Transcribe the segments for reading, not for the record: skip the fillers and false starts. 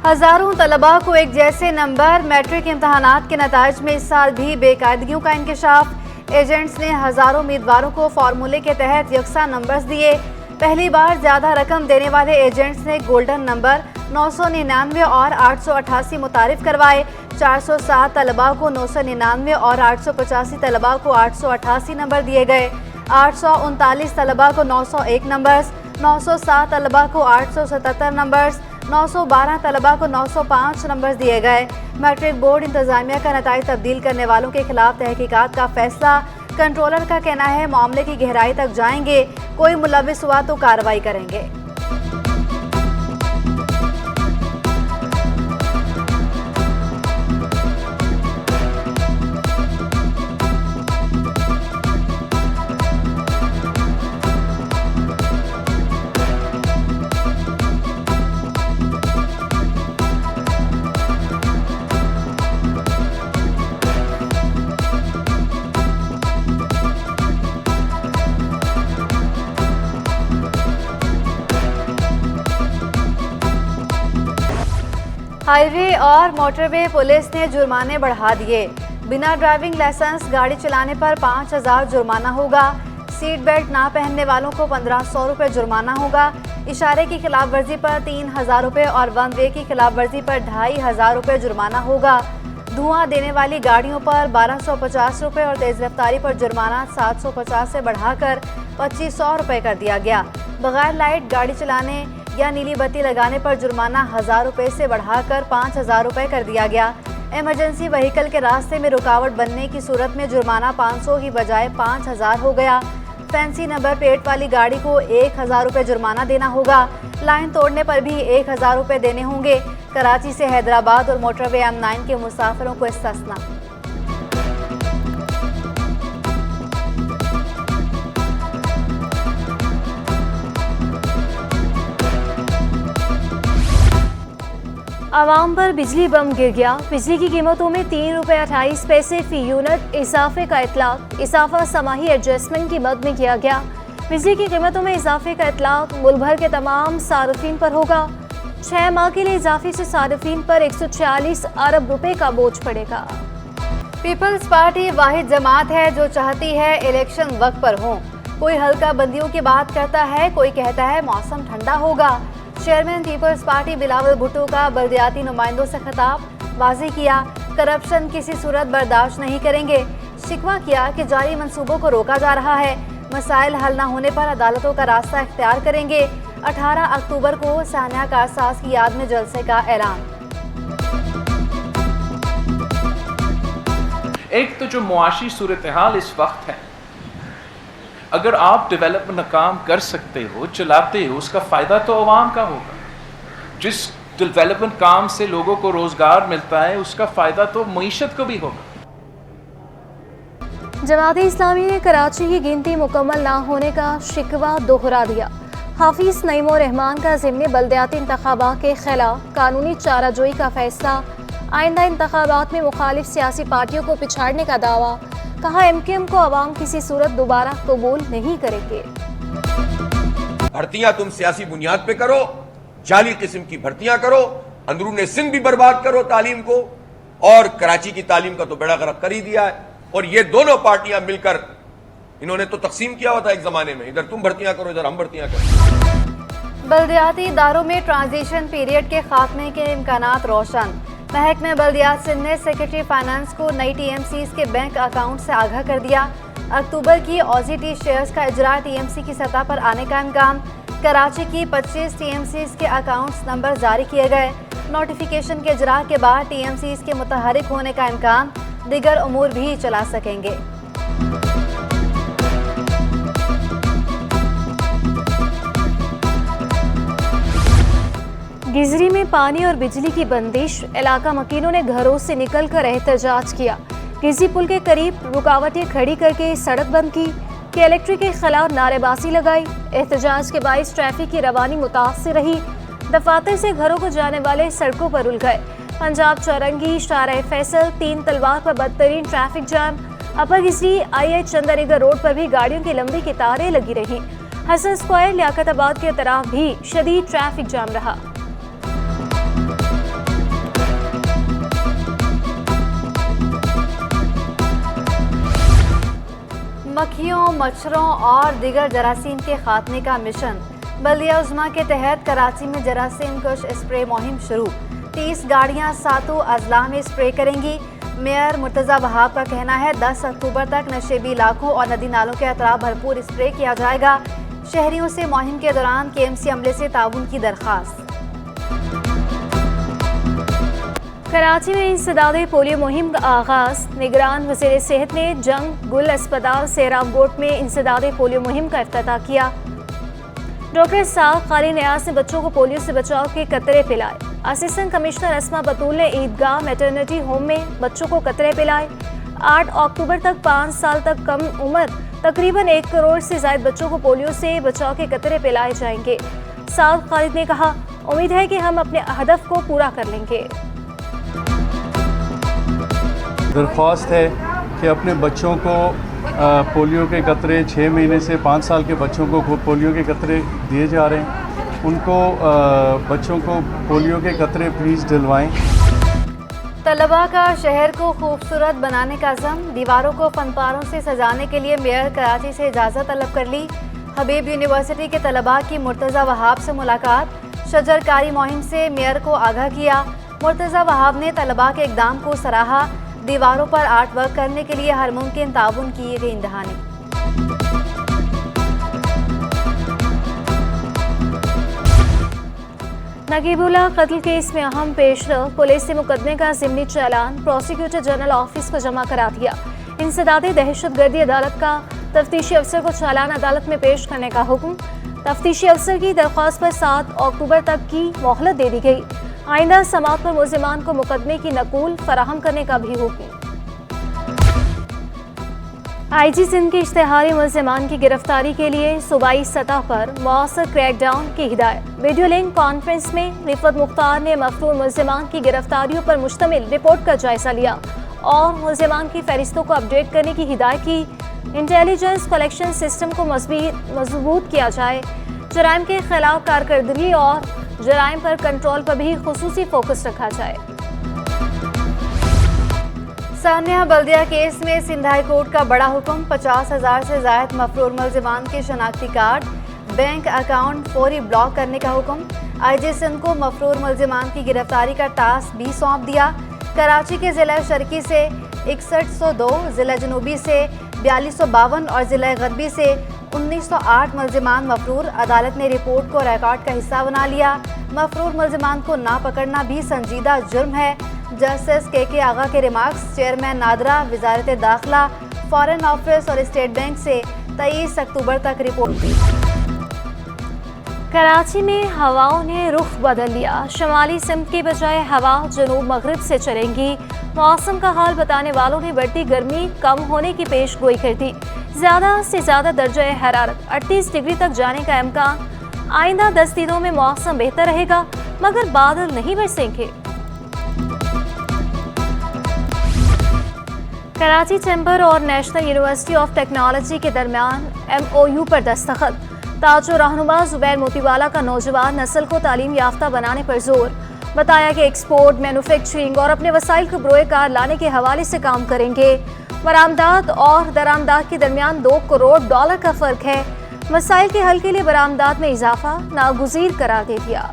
हजारों तलबा को एक जैसे नंबर। मैट्रिक इम्तहानात के नताइज में इस साल भी बेकायदगियों का इंकशाफ। एजेंट्स ने हजारों उम्मीदवारों को फार्मूले के तहत यकसा नंबर्स दिए। पहली बार ज्यादा रकम देने वाले एजेंट्स ने गोल्डन नंबर 999 और 888 मुतारिफ करवाए। 407 तलबा को 999 और 885 तलबा को 888 नंबर दिए गए। 839 तलबा को 901 नंबर्स, 907 तलबा को 877 नंबर्स, 912 तलबा को 905 नंबर्स दिए गए। मैट्रिक बोर्ड इंतजामिया का नताइज तब्दील करने वालों के खिलाफ तहकीकात का फैसला। कंट्रोलर का कहना है मामले की गहराई तक जाएंगे, कोई मुलविस हुआ तो कार्रवाई करेंगे। हाईवे और मोटरवे पुलिस ने जुर्माने बढ़ा दिए। बिना ड्राइविंग लाइसेंस गाड़ी चलाने पर 5000 जुर्माना होगा। सीट बेल्ट ना पहनने वालों को 1500 रुपये जुर्माना होगा। इशारे की खिलाफ वर्जी पर 3000 रुपये और वन वे की खिलाफ वर्जी पर 2500 रुपये जुर्माना होगा। धुआं देने वाली गाड़ियों पर 1250 रुपये और तेज रफ्तारी पर जुर्माना 750 से बढ़ाकर 2500 रुपये कर दिया गया। बगैर लाइट गाड़ी चलाने या नीली बत्ती लगाने पर जुर्माना 1000 रुपये से बढ़ाकर 5000 रुपये कर दिया गया। इमरजेंसी व्हीकल के रास्ते में रुकावट बनने की सूरत में जुर्माना 500 की बजाय 5000 हो गया। फैंसी नंबर प्लेट वाली गाड़ी को 1000 रुपये जुर्माना देना होगा। लाइन तोड़ने पर भी 1000 रुपये देने होंगे। कराची से हैदराबाद और मोटरवे M9 के मुसाफिरों को इस्तिस्ना। आवाम पर बिजली बम गिर गया। बिजली की कीमतों में 3 रुपये 28 पैसे फी यूनिट इजाफे का इतलाक। इजाफा समाही एडजस्टमेंट की मद में किया गया। बिजली की कीमतों में इजाफे का इतलाक मुल्क भर के तमाम सार्फिन पर होगा। 6 माह के लिए इजाफे से सार्फिन पर 146 अरब रुपए का बोझ पड़ेगा। पीपल्स पार्टी वाहिद जमात है जो चाहती है इलेक्शन वक्त पर हो। कोई हल्का बंदियों की बात करता है, कोई कहता है मौसम ठंडा होगा। Chairman Peoples Party Bilawal Bhutto का बल्दियाती नुमाइंदों से खिताब। वाज़ेह किया करप्शन किसी सूरत बर्दाश्त नहीं करेंगे। शिकवा किया कि जारी मंसूबों को रोका जा रहा है। मसाइल हल न होने पर अदालतों का रास्ता इख्तियार करेंगे। 18 अक्टूबर को सानिया कारसाज की याद में जलसे का ऐलान। एक तो जो मुआशी सूरत हाल इस वक्त है, अगर आप डेवलपमेंट काम कर सकते हो, चलाते हो, उसका फ़ायदा तो अवाम का होगा। जिस डेवलपमेंट काम से लोगों को रोज़गार मिलता है उसका फ़ायदा तो मईशत को भी होगा। जमात-ए इस्लामी ने कराची की गिनती मुकम्मल ना होने का शिकवा दोहरा दिया। हाफिज नईम रहमान का ज़िम्नी बल्दियाती इंतखाबात के खिलाफ कानूनी चाराजोई का फैसला। आइंदा इंतखाबात में मुखालिफ सियासी पार्टियों को पिछाड़ने का दावा। कहा MKM को अवाम किसी सूरत दोबारा कबूल नहीं करेंगे। भर्तियां तुम सियासी बुनियाद पे करो, जाली किस्म की भर्तियां करो, अंदरूने सिंध भी बर्बाद करो तालीम को, और कराची की तालीम का तो बेड़ा गर्क कर ही दिया है। और ये दोनों पार्टियां मिलकर इन्होंने तो तकसीम किया हुआ था एक जमाने में, इधर तुम भर्तियां करो, इधर हम भर्तियां करो। बल्दियाती इदारों में ट्रांजिशन पीरियड के खात्मे के इम्कानात रोशन। महकमे बल्दियात सिंध ने सेक्रेटरी फाइनेंस को नई TMCs के बैंक अकाउंट से आगाह कर दिया। अक्टूबर की ऑजी शेयर्स का इजरा TMC की सतह पर आने का इम्कान। कराची की 25 TMCs के अकाउंट्स नंबर जारी किए गए। नोटिफिकेशन के इजरा के बाद TMCs के मुतहरिक होने का इम्कान। दीगर उमूर भी चला सकेंगे। गिजरी में पानी और बिजली की बंदिश। इलाका मकीनों ने घरों से निकलकर एहतजाज किया। गिजरी पुल के करीब रुकावटें खड़ी करके सड़क बंद की। कि इलेक्ट्रिक के खिलाफ नारेबाजी लगाई। एहतजाज के बाइस ट्रैफिक की रवानी मुतासिर रही। दफातर से घरों को जाने वाले सड़कों पर रुल गए। पंजाब चौरंगी, शाहराह फैसल, 3 तलवार पर बदतरीन ट्रैफिक जाम। अपर गिजरी IH चंदरीगर रोड पर भी गाड़ियों की लंबी कतारें लगी रही। हसन स्क्वायर, लियाकताबाद के तरफ भी शदीद ट्रैफिक जाम रहा। मक्खियों, मच्छरों और दीगर जरासीम के खात्मे का मिशन। बल्दिया उज़्मा के तहत कराची में जरासीम कश स्प्रे मुहिम शुरू। 30 गाड़ियां 7 अजला में स्प्रे करेंगी। मेयर मुर्तज़ा वहाब का कहना है 10 अक्टूबर तक नशेबी इलाकों और नदी नालों के अतराफ भरपूर स्प्रे किया जाएगा। शहरियों से मुहिम के दौरान KMC अमले से ताउन की दरख्वास्त। कराची में इंसदादे पोलियो मुहिम का आगाज। निगरान वज़ीर सेहत ने जंग गुल अस्पताल सेराम गोट में इंसदादे पोलियो मुहिम का इफ्तिताह किया। डॉक्टर साहब खाली नियाज ने बच्चों को पोलियो से बचाव के कतरे पिलाए। असिस्टेंट कमिश्नर अस्मा बतूल ने ईदगाह मैटरनिटी होम में बच्चों को कतरे पिलाए। 8 अक्टूबर तक 5 साल तक कम उम्र तकरीबन 1 करोड़ से ज्यादा बच्चों को पोलियो से बचाव के कतरे पिलाए जाएंगे। साहब खालिद ने कहा, उम्मीद है कि हम अपने हदफ को पूरा कर लेंगे। दरख्वास्त है कि अपने बच्चों को पोलियो के कतरे 6 महीने से 5 साल के बच्चों को पोलियो के कतरे दिए जा रहे हैं। उनको बच्चों को पोलियो के कतरे प्लीज़ दिलवाएं। तलबा का शहर को खूबसूरत बनाने का अज़्म। दीवारों को फनपारों से सजाने के लिए मेयर कराची से इजाज़त तलब कर ली। हबीब यूनिवर्सिटी के तलबा की मुर्तज़ा वहाब से मुलाकात। शजरकारी मुहिम से मेयर को आगाह किया। मुर्तज़ा वहाब ने तलबा के इक़दाम को सराहा। दीवारों पर आर्ट वर्क करने के लिए हर मुमकिन ताउन की गई दहानी। नगीबुल्लाह कत्ल केस में अहम पेशरफ। पुलिस ने मुकदमे का ज़िमनी चालान प्रोसिक्यूटर जनरल ऑफिस को जमा करा दिया। इंसदादे दहशतगर्दी अदालत का तफ्तीशी अफसर को चालान अदालत में पेश करने का हुक्म। तफ्तीशी अफसर की दरख्वास्त पर 7 अक्टूबर तक की मोहलत दे दी गई। आइंदा समाअत पर मुल्ज़िमान को मुकदमे की नकूल फराहम करने का भी हुक्म। IG सिंध के इश्तिहारी मुल्ज़िमान की गिरफ्तारी के लिए सूबाई सतह पर मौसर क्रैकडाउन की हिदायत। वीडियो लिंक कॉन्फ्रेंस में रिफत मुख्तार ने मफरूर मुल्ज़िमान की गिरफ्तारियों पर मुश्तमिल रिपोर्ट का जायजा लिया और मुल्ज़िमान की फहरिस्तों को अपडेट करने की हिदायत की। इंटेलिजेंस कलेक्शन सिस्टम को मजबूत किया जाए। जराइम के खिलाफ कारकर्दगी और जराइम पर कंट्रोल पर भी खुसूसी फोकस रखा जाए। सानिया बल्दिया केस में सिंध हाई कोर्ट का बड़ा हुक्म। 50,000 से ज़ायद मफरूर मुल्ज़िमान के शनाख्ती कार्ड, बैंक अकाउंट फौरी ब्लॉक करने का हुक्म। IG सिंध को मफरूर मुल्ज़िमान की गिरफ्तारी का टास्क भी सौंप दिया। कराची के ज़िला शर्की से 6102, ज़िला जनूबी से 4252 और ज़िला गरबी से 1908 मुल्ज़िमान मफरूर। अदालत ने रिपोर्ट को रिकॉर्ड का हिस्सा बना लिया। मफरूर मुल्ज़िमान को ना पकड़ना भी संजीदा जुर्म है। जस्टिस KK आगा के रिमार्क्स। चेयरमैन नादरा वजारत दाखिला, फॉरेन ऑफिस और स्टेट बैंक से 23 अक्टूबर तक रिपोर्ट दी। कराची में हवाओं ने रुख बदल लिया। शुमाली सिमत की बजाय हवा जनूब मगरिब से चलेंगी। मौसम का हाल बताने वालों ने बढ़ती गर्मी कम होने की पेश गोई कर दी। ज़्यादा से ज़्यादा दर्जा हरारत 38 डिग्री तक जाने का इम्कान। आइंदा 10 दिनों में मौसम बेहतर रहेगा मगर बादल नहीं बरसेंगे। कराची चैम्बर और नेशनल यूनिवर्सिटी ऑफ टेक्नोलॉजी के दरमियान MOU पर दस्तखत। ताज और रहनुमा जुबैर मोतीवाला का नौजवान नस्ल को तालीम याफ्ता बनाने पर जोर। बताया कि एक्सपोर्ट, मैन्युफैक्चरिंग और अपने वसाइल को बरोए कार लाने के हवाले से काम करेंगे। बरामदात और दरामदात के दरमियान $2 करोड़ का फ़र्क है। मसाइल के हल के लिए बरामदात में इजाफा नागुज़ीर करार दे दिया।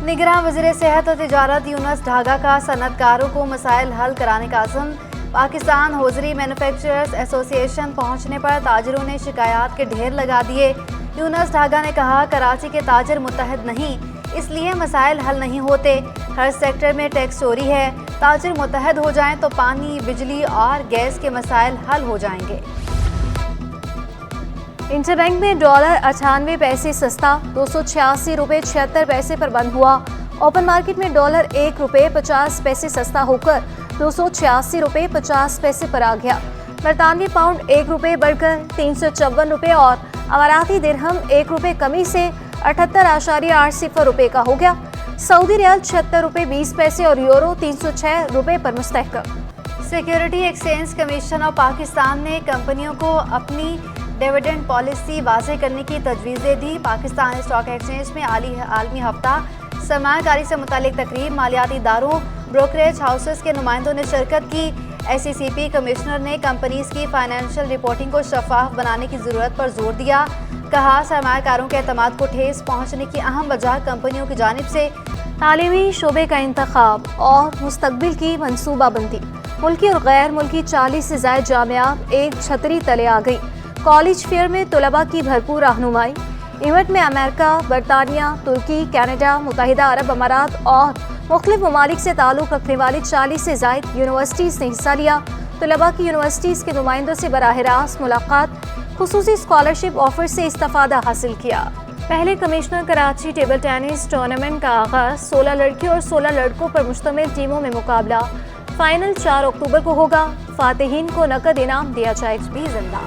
निगरान वज़ीर सेहत और तिजारत यूनुस ढागा का सनतकारों को मसाइल हल कराने का अज़्म। पाकिस्तान होजरी मैन्युफैक्चरर्स एसोसिएशन पहुंचने पर ताजरों ने शिकायत के ढेर लगा दिए। यूनुस ढागा ने कहा, कराची के ताजर मुत्तहद नहीं, इसलिए मसाइल हल नहीं होते। हर सेक्टर में टैक्स चोरी है। ताजर मुत्तहद हो जाएं तो पानी, बिजली और गैस के मसाइल हल हो जाएंगे। इंटरबैंक में डॉलर 98 पैसे सस्ता, 286 रुपये 76 पैसे पर बंद हुआ। ओपन मार्केट में डॉलर 1 रुपये 50 पैसे सस्ता होकर 286 रुपये 50 पैसे पर आ गया। बरतानवी पाउंड 1 रुपये बढ़कर 354 रुपये और अमाराती दिरहम 1 रुपये कमी से 78.80 रुपये का हो गया। सऊदी रियाल 76 रुपये 20 पैसे और यूरो 306 रुपये पर मुस्तहकम। Security exchange commission of Pakistan ने कंपनियों को अपनी डिविडेंड पॉलिसी वाज़ेह करने की तजवीज़ दे दी। पाकिस्तान स्टॉक एक्सचेंज में आलमी हफ्ता सरमायाकारी से मुतालिक तकरीब, मालियाती इदारों ब्रोकरेज हाउसेस के नुमाइंदों ने शिरकत की। SECP कमिश्नर ने कंपनीज की फाइनेंशियल रिपोर्टिंग को शफाफ बनाने की ज़रूरत पर जोर दिया। कहा, सरमायाकारों के एतमाद को ठेस पहुँचने की अहम वजह कंपनियों की जानिब से तालीमी शोबे का इंतखाब और मुस्तकबिल की मनसूबाबंदी। मुल्की और गैर मुल्की 40 से ज़ायद जामियात एक छतरी तले आ गई। कॉलेज फेयर में तलबा की भरपूर रहनुमाई। इवेंट में अमेरिका, बरतानिया, तुर्की, कनाडा, मुत्तहिदा अरब अमारात और मुख्तलिफ ममालिक से ताल्लुक़ रखने वाली 40 से ज़ायद यूनिवर्सिटीज़ ने हिस्सा लिया। तलबा की यूनिवर्सिटीज़ के नुमाइंदों से बराह रास्त मुलाकात, खुसूसी स्कॉलरशिप ऑफर से इस्तिफ़ादा हासिल किया। पहले commissioner Karachi table tennis tournament का आगाज़ 16 लड़कियों और 16 लड़कों पर मुश्तमिल टीमों में मुकाबला। फाइनल 4 अक्टूबर को होगा। फातिहीन को नकद इनाम दिया जाएगा। भी जिंदा।